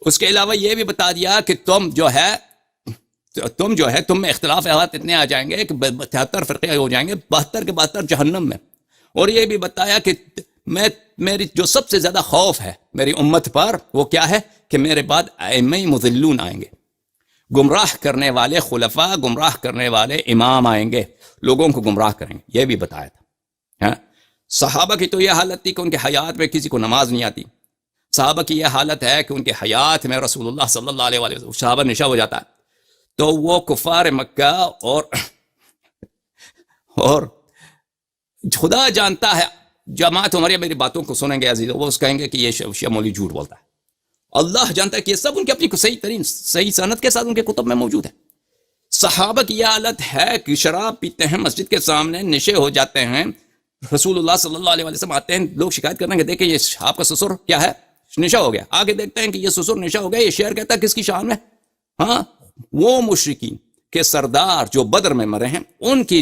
اس کے علاوہ یہ بھی بتا دیا کہ تم جو ہے تم میں اختلافات اتنے آ جائیں گے کہ 73 فرقے ہو جائیں گے، 72 کے 72 جہنم میں. اور یہ بھی بتایا کہ میری جو سب سے زیادہ خوف ہے میری امت پر وہ کیا ہے کہ میرے بعد ائمہ مضلون آئیں گے، گمراہ کرنے والے خلفاء، گمراہ کرنے والے امام آئیں گے، لوگوں کو گمراہ کریں گے. یہ بھی بتایا تھا. ہاں، صحابہ کی تو یہ حالت تھی کہ ان کے حیات میں کسی کو نماز نہیں آتی. صحابہ کی یہ حالت ہے کہ ان کے حیات میں رسول اللہ صلی اللہ علیہ وسلم صحابہ نشا ہو جاتا ہے تو وہ کفار مکہ اور خدا جانتا ہے، جماعت عمریہ میری باتوں کو سنیں گے عزیز، وہ کہیں گے کہ یہ شیعہ مولوی جھوٹ بولتا ہے. اللہ جانتا ہے کہ یہ سب ان کے اپنی صحیح سند کے ساتھ ان کے کتب میں موجود ہے. صحابہ کی یہ حالت ہے کہ شراب پیتے ہیں، مسجد کے سامنے نشے ہو جاتے ہیں، رسول اللہ صلی اللہ علیہ وسلم آتے ہیں، لوگ شکایت کرتے ہیں کہ دیکھیں یہ آپ کا سسر کیا ہے، نشہ ہو گیا. آگے دیکھتے ہیں کہ یہ سسر نشہ ہو گیا. یہ شعر کہتا ہے کس کی شان میں؟ ہاں، وہ مشرکین کے سردار جو بدر میں مرے ہیں ان کی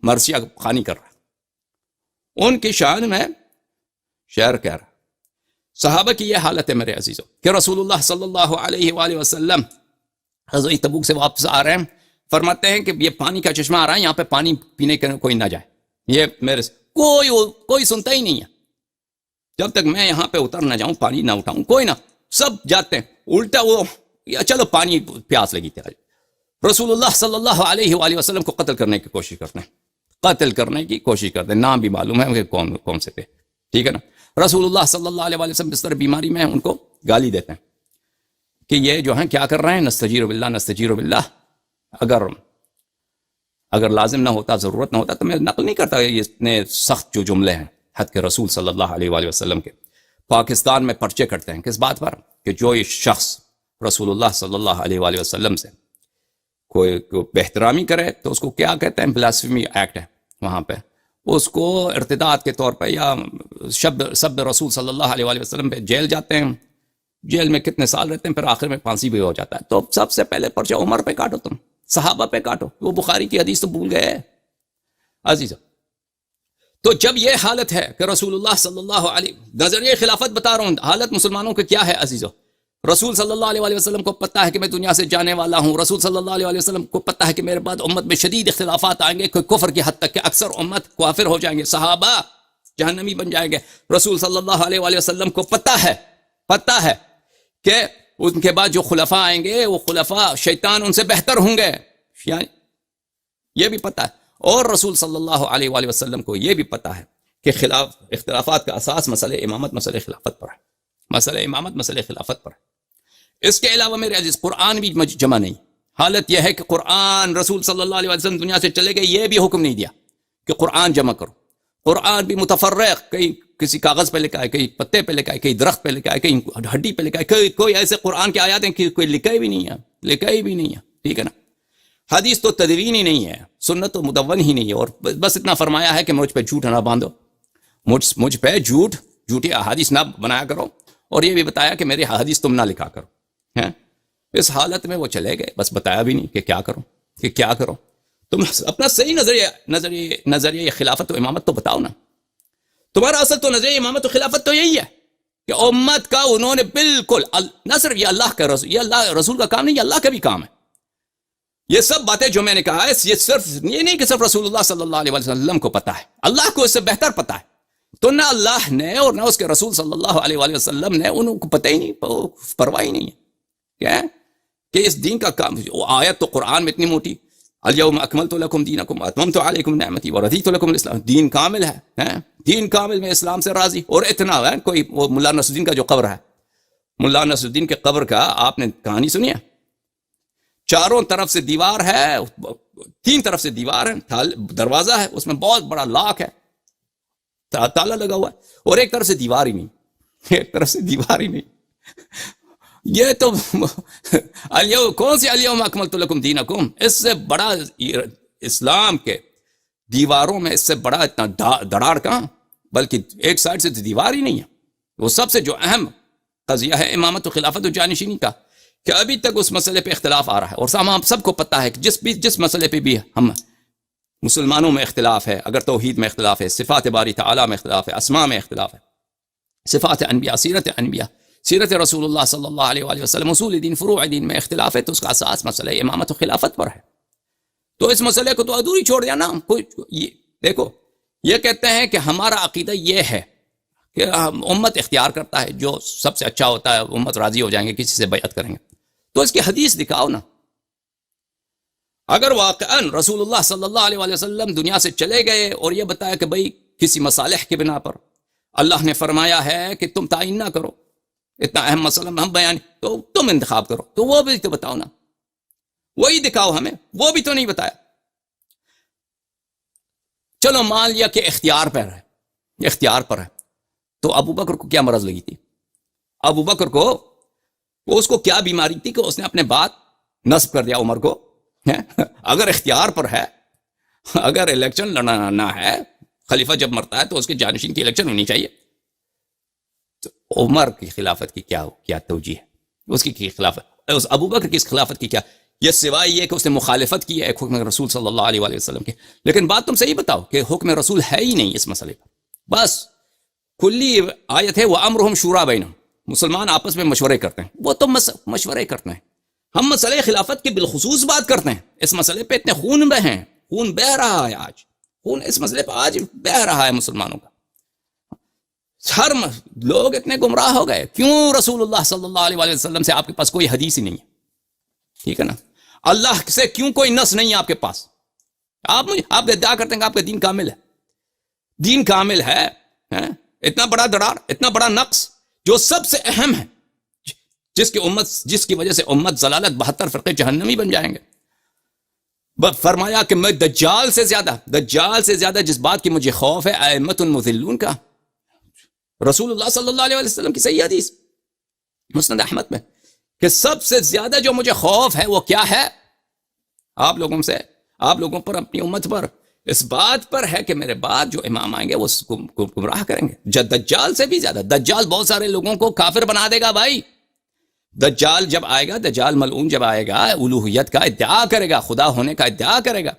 مرثیہ خوانی کر رہا ہے، ان کی شان میں شعر کہہ رہا. صحابہ کی یہ حالت ہے میرے عزیزوں کہ رسول اللہ صلی اللہ علیہ وآلہ وسلم غزوہ تبوک سے واپس آ رہے ہیں، فرماتے ہیں کہ یہ پانی کا چشمہ آ رہا ہے، یہاں پہ پانی پینے کے کوئی نہ جائے. یہ میرے کوئی سنتا ہی نہیں ہے، جب تک میں یہاں پہ اتر نہ جاؤں پانی نہ اٹھاؤں، کوئی نہ، سب جاتے ہیں. الٹا وہ چلو پانی پیاس لگی تھی. رسول اللہ صلی اللہ علیہ وآلہ وسلم کو قتل کرنے کی کوشش کرتے ہیں، قتل کرنے کی کوشش کرتے ہیں. نام بھی معلوم ہے کہ کون سے پہ، ٹھیک ہے نا. رسول اللہ صلی اللہ علیہ وآلہ وسلم بستر بیماری میں ان کو گالی دیتے ہیں کہ یہ جو ہیں کیا کر رہے ہیں، نستجیر باللہ نستجیر باللہ. اگر لازم نہ ہوتا، ضرورت نہ ہوتا تو میں نقل نہیں کرتا یہ اتنے سخت جو جملے ہیں حد کے رسول صلی اللہ علیہ وآلہ وسلم کے. پاکستان میں پرچے کرتے ہیں کس بات پر کہ جو یہ شخص رسول اللہ صلی اللہ علیہ وآلہ وسلم سے کوئی بے احترامی کرے تو اس کو کیا کہتے ہیں، بلاسفیمی ایکٹ ہے وہاں پہ، اس کو ارتداد کے طور پہ یا سب رسول صلی اللہ علیہ وآلہ وسلم پہ جیل جاتے ہیں. جیل میں کتنے سال رہتے ہیں، پھر آخر میں پھانسی بھی ہو جاتا ہے. تو سب سے پہلے پرچہ عمر پہ کاٹو، تم صحابہ پہ کاٹو. وہ بخاری کی حدیث تو بھول گئے عزیزہ. تو جب یہ حالت ہے کہ رسول اللہ صلی اللہ علیہ، نظریہ خلافت بتا رہا ہوں، حالت مسلمانوں کی کیا ہے عزیزو. رسول صلی اللہ علیہ وسلم کو پتہ ہے کہ میں دنیا سے جانے والا ہوں. رسول صلی اللہ علیہ وسلم کو پتہ ہے کہ میرے بعد امت میں شدید اختلافات آئیں گے، کوئی کفر کی حد تک کہ اکثر امت کافر ہو جائیں گے، صحابہ جہنمی بن جائیں گے. رسول صلی اللہ علیہ وسلم کو پتہ ہے کہ ان کے بعد جو خلفاء آئیں گے وہ خلفاء شیطان ان سے بہتر ہوں گے، یعنی یہ بھی پتہ ہے. اور رسول صلی اللہ علیہ وآلہ وسلم کو یہ بھی پتہ ہے کہ اختلافات کا اساس مسئلہ امامت، مسئلہ خلافت پر ہے، مسئلہ امامت، مسئلہ خلافت پر ہے. اس کے علاوہ میرے عزیز قرآن بھی جمع نہیں. حالت یہ ہے کہ قرآن رسول صلی اللہ علیہ وسلم دنیا سے چلے گئے، یہ بھی حکم نہیں دیا کہ قرآن جمع کرو. قرآن بھی متفرق، کہیں کسی کاغذ پہ لکھا ہے، کہیں پتے پہ لکھا ہے، کہیں درخت پہ لکھا ہے، کہیں ہڈی پہ لکھا ہے. کوئی ایسے قرآن کے آیات ہیں کہ کوئی لکھا ہی بھی نہیں ہے، ٹھیک ہے نا. حدیث تو تدوین ہی نہیں ہے، سنت تو مدون ہی نہیں ہے. اور بس اتنا فرمایا ہے کہ مجھ پہ جھوٹ نہ باندھو، مجھ پہ جھوٹی احادیث نہ بنایا کرو. اور یہ بھی بتایا کہ میری حدیث تم نہ لکھا کرو. اس حالت میں وہ چلے گئے، بس بتایا بھی نہیں کہ کیا کرو. تم اپنا صحیح نظریہ خلافت و امامت تو بتاؤ نا. تمہارا اصل تو نظریہ امامت و خلافت تو یہی ہے کہ امت کا انہوں نے بالکل نہ صرف یہ اللہ کا رسول، یہ اللہ رسول کا کام نہیں، یہ اللہ کا بھی کام ہے. یہ سب باتیں جو میں نے کہا ہے یہ صرف یہ نہیں کہ صرف رسول اللہ صلی اللہ علیہ وسلم کو پتہ ہے، اللہ کو اس سے بہتر پتہ ہے. تو نہ اللہ نے اور نہ اس کے رسول صلی اللہ علیہ وسلم نے ان کو پتہ ہی نہیں، پرواہ ہی نہیں ہے کیا کہ اس دین کا کام. آیت تو قرآن میں اتنی موٹی، الیوم اکملت لکم دینکم واتممت علیکم نعمتی ورضیت لکم الاسلام. دین کامل ہے، دین کامل میں اسلام سے راضی. اور اتنا ہے کوئی وہ ملا نصر الدین کا جو قبر ہے، ملا نصر الدین کے قبر کا آپ نے کہانی سنی ہے؟ چاروں طرف سے دیوار ہے، 3 طرف سے دیوار ہے، دروازہ ہے، اس میں بہت بڑا لاک ہے، تالا لگا ہوا ہے، اور ایک طرف سے دیوار ہی نہیں. یہ تو کون سی الیوم اکملت لکم دینکم، اس سے بڑا اسلام کے دیواروں میں اس سے بڑا اتنا دراڑ کہاں، بلکہ ایک سائڈ سے دیوار ہی نہیں ہے. وہ سب سے جو اہم قضیہ ہے امامت و خلافت و جانشینی کا، کہ ابھی تک اس مسئلے پہ اختلاف آ رہا ہے. اور ہم سب کو پتہ ہے کہ جس مسئلے پہ بھی ہم مسلمانوں میں اختلاف ہے، اگر توحید میں اختلاف ہے، صفات باری تعالیٰ میں اختلاف ہے، اسماء میں اختلاف ہے، صفات انبیاء، سیرت انبیاء، سیرت رسول اللہ صلی اللہ علیہ وآلہ وسلم، اصول دین فروع دین میں اختلاف ہے تو اس کا اساس مسئلہ امامت و خلافت پر ہے. تو اس مسئلے کو تو ادھوری چھوڑ دیا نا. دیکھو یہ کہتے ہیں کہ ہمارا عقیدہ یہ ہے کہ امت اختیار کرتا ہے، جو سب سے اچھا ہوتا ہے امت راضی ہو جائیں گے، کسی سے بیعت کریں گے. تو اس کی حدیث دکھاؤ نا. اگر واقعاً رسول اللہ صلی اللہ علیہ وآلہ وسلم دنیا سے چلے گئے اور یہ بتایا کہ بھئی کسی مصالح کے بنا پر اللہ نے فرمایا ہے کہ تم تعین نہ کرو، اتنا اہم مسئلہ ہم بیان، تو تم انتخاب کرو، تو وہ بھی تو بتاؤ نا، وہی دکھاؤ ہمیں. وہ بھی تو نہیں بتایا. چلو مان لیا کہ اختیار پر ہے، اختیار پر ہے. تو ابو بکر کو کیا مرض لگی تھی؟ ابو بکر کو اس کو کیا بیماری تھی کہ اس نے اپنے بات نصب کر دیا عمر کو؟ اگر اختیار پر ہے، اگر الیکشن لڑنا ہے، خلیفہ جب مرتا ہے تو اس کے جانشین کی الیکشن ہونی چاہیے. تو عمر کی خلافت کی کیا توجیہ ہے؟ اس کی خلافت، اس ابو بکر کی اس خلافت کی کیا؟ یہ سوائے یہ کہ اس نے مخالفت کی ہے ایک حکم رسول صلی اللہ علیہ وآلہ وسلم کے. لیکن بات تم صحیح بتاؤ کہ حکم رسول ہے ہی نہیں اس مسئلے پر. بس کلی آیت ہے وَأَمْرُهُمْ شُورَىٰ بَيْنَهُمْ، مسلمان آپس میں مشورے کرتے ہیں. وہ تو مشورے کرتے ہیں. ہم مسئلے خلافت کی بالخصوص بات کرتے ہیں. اس مسئلے پہ اتنے خون بہے ہیں، خون بہ رہا ہے آج، خون اس مسئلے پہ آج بہ رہا ہے مسلمانوں کا. ہر لوگ اتنے گمراہ ہو گئے. کیوں؟ رسول اللہ صلی اللہ علیہ وآلہ وسلم سے آپ کے پاس کوئی حدیث ہی نہیں ہے. ٹھیک ہے نا؟ اللہ سے کیوں کوئی نص نہیں ہے آپ کے پاس؟ آپ ادعا کرتے ہیں کہ آپ کا دین کامل ہے. دین کامل ہے، اتنا بڑا درار، اتنا بڑا نقص جو سب سے اہم ہے، جس کی وجہ سے امت ضلالت 72 فرقے جہنمی بن جائیں گے. فرمایا کہ میں دجال سے زیادہ جس بات کی مجھے خوف ہے ائمۃ المضلون کا. رسول اللہ صلی اللہ علیہ وسلم کی صحیح حدیث مسند احمد میں کہ سب سے زیادہ جو مجھے خوف ہے وہ کیا ہے؟ آپ لوگوں پر، اپنی امت پر، اس بات پر ہے کہ میرے بعد جو امام آئیں گے وہ گمراہ کریں گے. دجال سے بھی زیادہ. دجال بہت سارے لوگوں کو کافر بنا دے گا بھائی. دجال جب آئے گا، دجال ملعون جب آئے گا، الوہیت کا ادعا کرے گا، خدا ہونے کا ادعا کرے گا،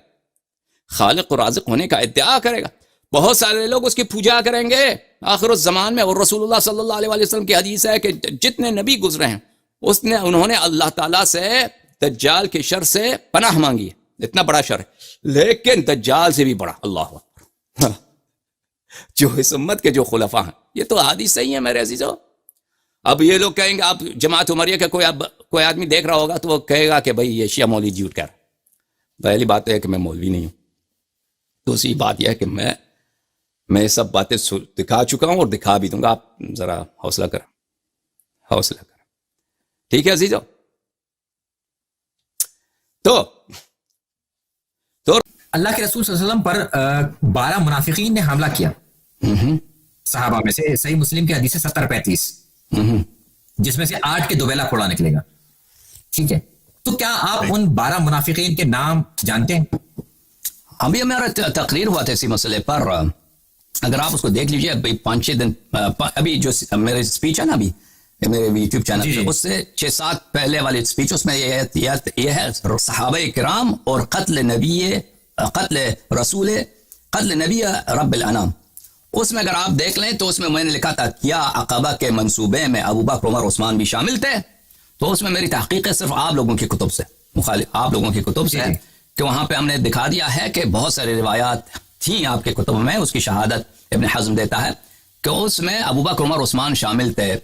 خالق و رازق ہونے کا ادعا کرے گا. بہت سارے لوگ اس کی پوجا کریں گے آخر الزمان میں. اور رسول اللہ صلی اللہ علیہ وآلہ وسلم کی حدیث ہے کہ جتنے نبی گزرے ہیں انہوں نے اللہ تعالیٰ سے دجال کے شر سے پناہ مانگی ہے. اتنا بڑا شر ہے، لیکن دجال سے بھی بڑا. اللہ اکبر. جو اس امت کے جو خلفاء ہیں، یہ تو حدیث صحیح ہے میرے عزیزو. اب یہ لوگ کہیں گے، آپ جماعت عمریہ کا کوئی آدمی دیکھ رہا ہوگا تو وہ کہے گا کہ بھئی یہ شیعہ مولوی جھوٹ کہہ رہا ہے. پہلی بات ہے کہ میں مولوی نہیں ہوں. دوسری بات یہ ہے کہ میں سب باتیں دکھا چکا ہوں اور دکھا بھی دوں گا. آپ ذرا حوصلہ کریں. ٹھیک ہے عزیزو؟ تو اللہ کے رسول صلی اللہ علیہ وسلم پر 12 منافقین نے حملہ کیا صحابہ میں سے. صحیح مسلم کی حدیث 70-35، جس میں سے 8 کے دوبیلا پھوڑا نکلے گا. ٹھیک ہے، تو کیا آپ ان 12 منافقین کے نام جانتے ہیں؟ ابھی ہمارا تقریر ہوا تھا اسی مسئلے پر. اگر آپ اس کو دیکھ لیجئے، ابھی 5-6 دن ابھی جو میرے سپیچ ہے نا، ابھی میرے یوٹیوب چینل پہ، اس سے 6-7 پہلے والی سپیچ، اس میں یہ ہے صحابہ کرام اور قتل نبی رب الانام. اس میں اگر آپ دیکھ لیں تو اس میں میں نے لکھا تھا کیا عقبہ کے منصوبے میں ابو بکر عمر عثمان بھی شامل تھے. تو اس میں میری تحقیق ہے صرف آپ لوگوں کی کتب سے، آپ لوگوں کی کتب سے ہے کہ وہاں پہ ہم نے دکھا دیا ہے کہ بہت ساری روایات تھیں آپ کے کتب میں. اس کی شہادت ابن حزم دیتا ہے کہ اس میں ابو بکر عمر عثمان شامل تھے.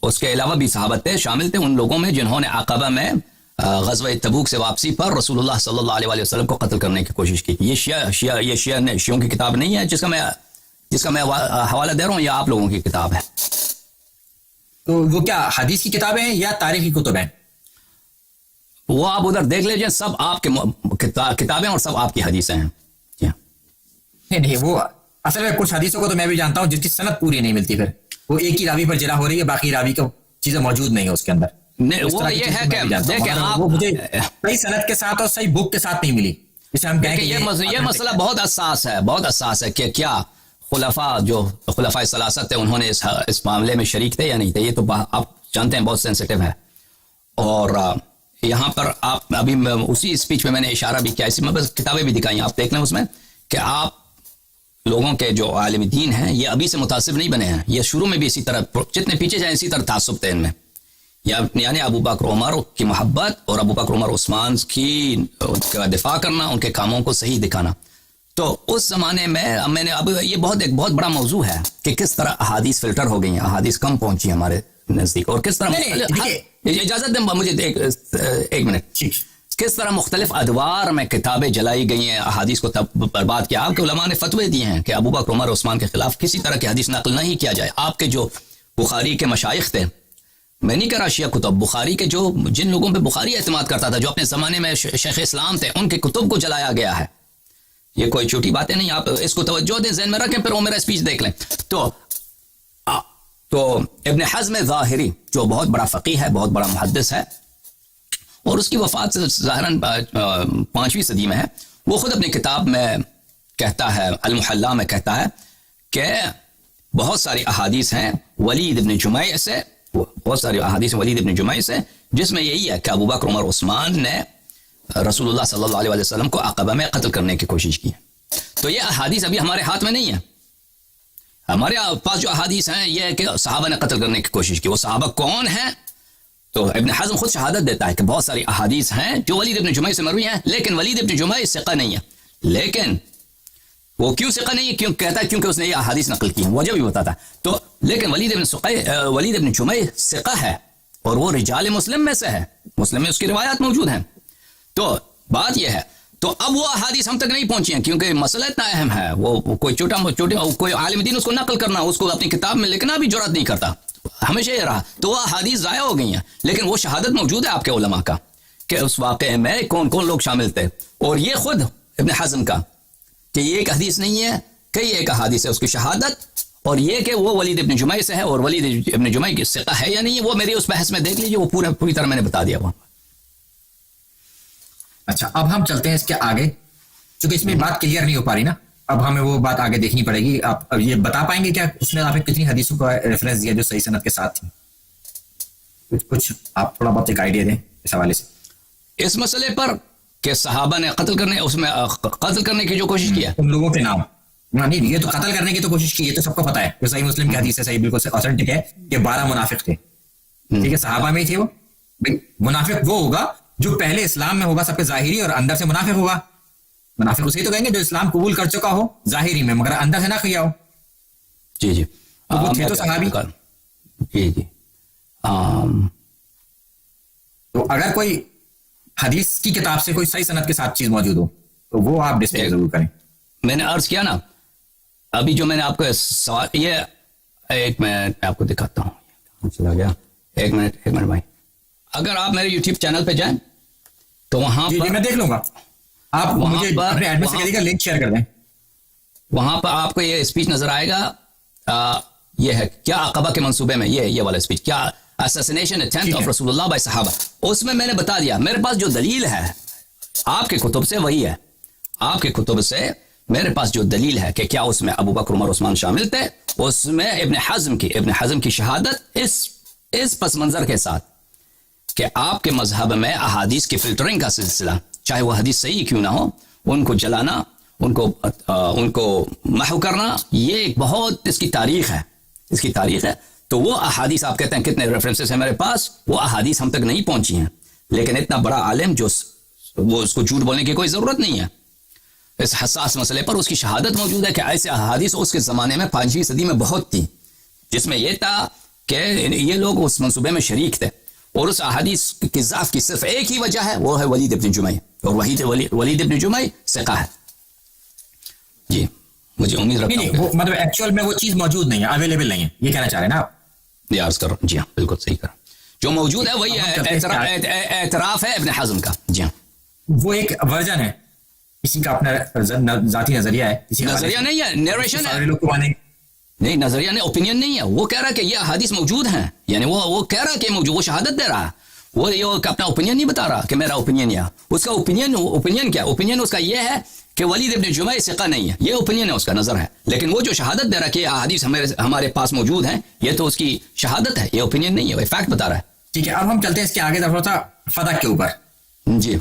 اس کے علاوہ بھی صحابت شامل تھے ان لوگوں میں جنہوں نے عقبہ میں غزوہ تبوک سے واپسی پر رسول اللہ صلی اللہ علیہ وسلم کو قتل کرنے کی کوشش کی. یہ شیعوں کی کتاب نہیں ہے جس کا میں حوالہ دے رہا ہوں، یہ آپ لوگوں کی کتاب ہے. تو وہ کیا حدیث کی کتابیں ہیں یا تاریخی کتب ہیں؟ وہ آپ ادھر دیکھ لیجئے، سب آپ کے کتابیں اور سب آپ کی حدیثیں ہیں. نہیں، وہ اصل میں کچھ حدیثوں کو تو میں بھی جانتا ہوں جس کی سند پوری نہیں ملتی، پھر وہ ایک ہی راوی پر جرح ہو رہی ہے، باقی راوی کو چیزیں موجود نہیں ہے اس کے اندر. وہ یہ ہے کہ دیکھیں آپ، وہ مجھے صحیح سند کے ساتھ اور صحیح بک کے ساتھ نہیں ملی. جسے ہم کہیں کہ یہ مسئلہ بہت حساس ہے کہ کیا خلفاء ثلاثہ تھے، انہوں نے اس معاملے میں شریک تھے یا نہیں تھے. یہ تو آپ جانتے ہیں بہت سینسیٹیو ہے. اور یہاں پر آپ ابھی اسی اسپیچ میں نے اشارہ بھی کیا، اسی میں بس کتابیں بھی دکھائیں، آپ دیکھ لیں اس میں کہ آپ لوگوں کے جو عالم دین ہیں یہ ابھی سے متاثر نہیں بنے ہیں، یہ شروع میں بھی اسی طرح جتنے پیچھے جائیں اسی طرح تعصب تھے ان میں، یعنی ابو بکر عمر کی محبت اور ابو بکر عمر عثمان کی کا دفاع کرنا، ان کے کاموں کو صحیح دکھانا. تو اس زمانے میں نے اب یہ ایک بہت بڑا موضوع ہے کہ کس طرح احادیث فلٹر ہو گئی ہیں، احادیث کم پہنچی ہمارے نزدیک، اور کس طرح اجازت دیں مجھے ایک منٹ، کس طرح مختلف ادوار میں کتابیں جلائی گئی ہیں، احادیث کو برباد کیا. آپ کے علماء نے فتوے دیے ہیں کہ ابو بکر عمر عثمان کے خلاف کسی طرح کی حدیث نقل نہیں کیا جائے. آپ کے جو بخاری کے مشائخ تھے، میں نہیں کہہ رہا شیعہ کتب، بخاری کے جن لوگوں پہ بخاری اعتماد کرتا تھا، جو اپنے زمانے میں شیخ اسلام تھے، ان کے کتب کو جلایا گیا ہے. یہ کوئی چھوٹی باتیں نہیں، آپ اس کو توجہ دیں، ذہن میں رکھیں، پھر وہ میرا اسپیچ دیکھ لیں. تو ابن حزم ظاہری جو بہت بڑا فقیہ ہے، بہت بڑا محدث ہے، اور اس کی وفات ظاہراً 5ویں صدی میں ہے، وہ خود اپنی کتاب میں کہتا ہے، المحلہ میں کہتا ہے کہ بہت ساری احادیث ہیں ولید ابن جمیع سے، بہت ساری احادیث ولید ابن جمیع سے، جس میں یہی ہے کہ ابو بکر عمر عثمان نے رسول اللہ صلی اللہ علیہ وسلم کو عقبہ میں قتل کرنے کی کوشش کی. تو یہ احادیث ابھی ہمارے ہاتھ میں نہیں ہے. ہمارے پاس جو احادیث ہیں یہ ہے کہ صحابہ نے قتل کرنے کی کوشش کی. وہ صحابہ کون ہیں؟ تو ابن حزم خود شہادت دیتا ہے کہ بہت ساری احادیث ہیں جو ولید ابن جمیع سے مروی ہیں، لیکن ولید ابن جمیع ثقہ نہیں ہے. لیکن وہ کیوں ثقہ نہیں ہے؟ کیوں کہتا ہے؟ کیونکہ اس نے یہ احادیث نقل کی ہیں، وجہ بھی بتاتا ہے. تو لیکن ولید ابن جمیع ثقہ ہے، اور وہ رجال مسلم میں سے ہے، مسلم میں اس کی روایات موجود ہیں. تو بات یہ ہے، تو اب وہ احادیث ہم تک نہیں پہنچی ہیں کیونکہ مسئلہ اتنا اہم ہے. وہ کوئی چھوٹا کوئی عالم دین اس کو نقل کرنا، اس کو اپنی کتاب میں لکھنا بھی جرات نہیں کرتا، ہمیشہ یہ رہا. تو وہ احادیث ضائع ہو گئی ہیں، لیکن وہ شہادت موجود ہے آپ کے علماء کا کہ اس واقعے میں کون کون لوگ شامل تھے. اور یہ خود ابن حزم کا کہ یہ ایک حدیث نہیں ہے، کئی ایک احادیث ہے، اس کی شہادت. اور یہ کہ وہ ولید ابن جمیع سے ہے، اور ولید ابن جمیع کی ثقہ ہے یا نہیں، وہ میری اس بحث میں دیکھ لیجیے، وہ پوری طرح میں نے بتا دیا. وہاں اچھا، اب ہم چلتے ہیں اس کے آگے، چونکہ اس میں بات کلیئر نہیں ہو پا رہی نا، اب ہمیں وہ بات آگے دیکھنی پڑے گی. آپ اب یہ بتا پائیں گے کیا اس میں آپ نے کتنی حدیثوں کا ریفرنس دیا جو صحیح سند کے ساتھ تھی؟ کچھ آپ تھوڑا بہت ایک آئیڈیا دیں اس حوالے سے اس مسئلے پر کہ صحابہ نے قتل کرنے کی جو کوشش کیا، ان لوگوں کے نام نہیں، یہ تو قتل کرنے کی تو کوشش کی، یہ تو سب کو پتا ہے، جو صحیح مسلم کی حدیث ہے، صحیح بالکل اوتھینٹک ہے کہ 12 منافق تھے. ٹھیک ہے، صحابہ میں ہی تھے وہ. منافق وہ ہوگا جو پہلے اسلام میں ہوگا سب کے ظاہری، اور اندر سے منافق ہوگا. منافق اسے تو کہیں گے جو اسلام قبول کر چکا ہو ظاہری میں مگر اندر سے نہ کیا ہو. جی تو وہ تھے تو صحابی. جی تو اگر کوئی حدیث کی کتاب سے کوئی صحیح سند کے ساتھ چیز موجود ہو تو وہ آپ ڈسپلے ضرور کریں. میں نے عرض کیا نا ابھی جو میں نے آپ کو سوال، یہ ایک منٹ میں آپ کو دکھاتا ہوں، چلا گیا، ایک منٹ بھائی. اگر آپ میرے یوٹیوب چینل پہ جائیں تو وہاں پر میں دیکھ لوں گا، آپ مجھے اپنے ایڈمن سے کہہ دیجیے لنک شیئر کر دیں. وہاں پر آپ کو یہ اسپیچ نظر آئے گا، یہ ہے کیا عقبہ کے منصوبے میں، یہ والا اسپیچ، کیا اساسینیشن اٹمپٹ آف رسول اللہ بائی صحابہ. اس میں نے بتا دیا میرے پاس جو دلیل ہے آپ کے کتب سے وہی ہے، آپ کے کتب سے میرے پاس جو دلیل ہے کہ کیا اس میں ابو بکر عمر عثمان شامل تھے، اس میں ابن حزم کی شہادت اس پس منظر کے ساتھ کہ آپ کے مذہب میں احادیث کی فلٹرنگ کا سلسلہ، چاہے وہ حدیث صحیح کیوں نہ ہو، ان کو جلانا، ان کو محو کرنا، یہ ایک بہت اس کی تاریخ ہے. تو وہ احادیث آپ کہتے ہیں کتنے ریفرنسز ہیں میرے پاس، وہ احادیث ہم تک نہیں پہنچی ہیں. لیکن اتنا بڑا عالم جو وہ اس کو جھوٹ بولنے کی کوئی ضرورت نہیں ہے. اس حساس مسئلے پر اس کی شہادت موجود ہے کہ ایسے احادیث اس کے زمانے میں 5ویں صدی میں بہت تھی، جس میں یہ تھا کہ یہ لوگ اس منصوبے میں شریک تھے. اور اس احادیث کی ضعف کی صرف ایک ہی وجہ ہے، وہ ہے ولید ابن جمیع، اور ولید ابن جمیع ثقہ ہے. جی مجھے امید رکھتا ہوں وہ مطلب ایکچوئل میں وہ چیز موجود نہیں ہے، اویلیبل نہیں ہے، یہ کہنا چاہ رہے ہیں نا آپ؟ یہ عرض کر رہا ہوں. جی ہاں بالکل صحیح کر رہا ہوں، جو موجود ہے وہی اعتراف ہے ابن حزم کا. جی ہاں وہ ایک ورژن ہے، کسی کا اپنا ذاتی نظریہ ہے، نظریہ نہیں ہے، نیریشن ہے، نہیں نظریہ نہیں، اوپینین نہیں ہے. وہ کہہ رہا کہ یہ احادیث موجود ہیں، یعنی وہ کہہ رہا کہ موجود، وہ شہادت دے رہا، وہ یہ اپنا اوپینین نہیں بتا رہا کہ میرا اوپینین ہے. اس کا اوپینین کیا؟ اوپینین اس کا یہ ہے کہ ولید ابن جمیع ثقہ نہیں ہے، یہ اوپینین ہے، اس کا نظر ہے. لیکن وہ جو شہادت دے رہا کہ یہ احادیث ہمارے پاس موجود ہیں، یہ تو اس کی شہادت ہے، یہ اوپینین نہیں ہے، وہ فیکٹ بتا رہا ہے. ٹھیک ہے، اب ہم چلتے ہیں اس کے آگے تھوڑا سا فدق کے اوپر. جی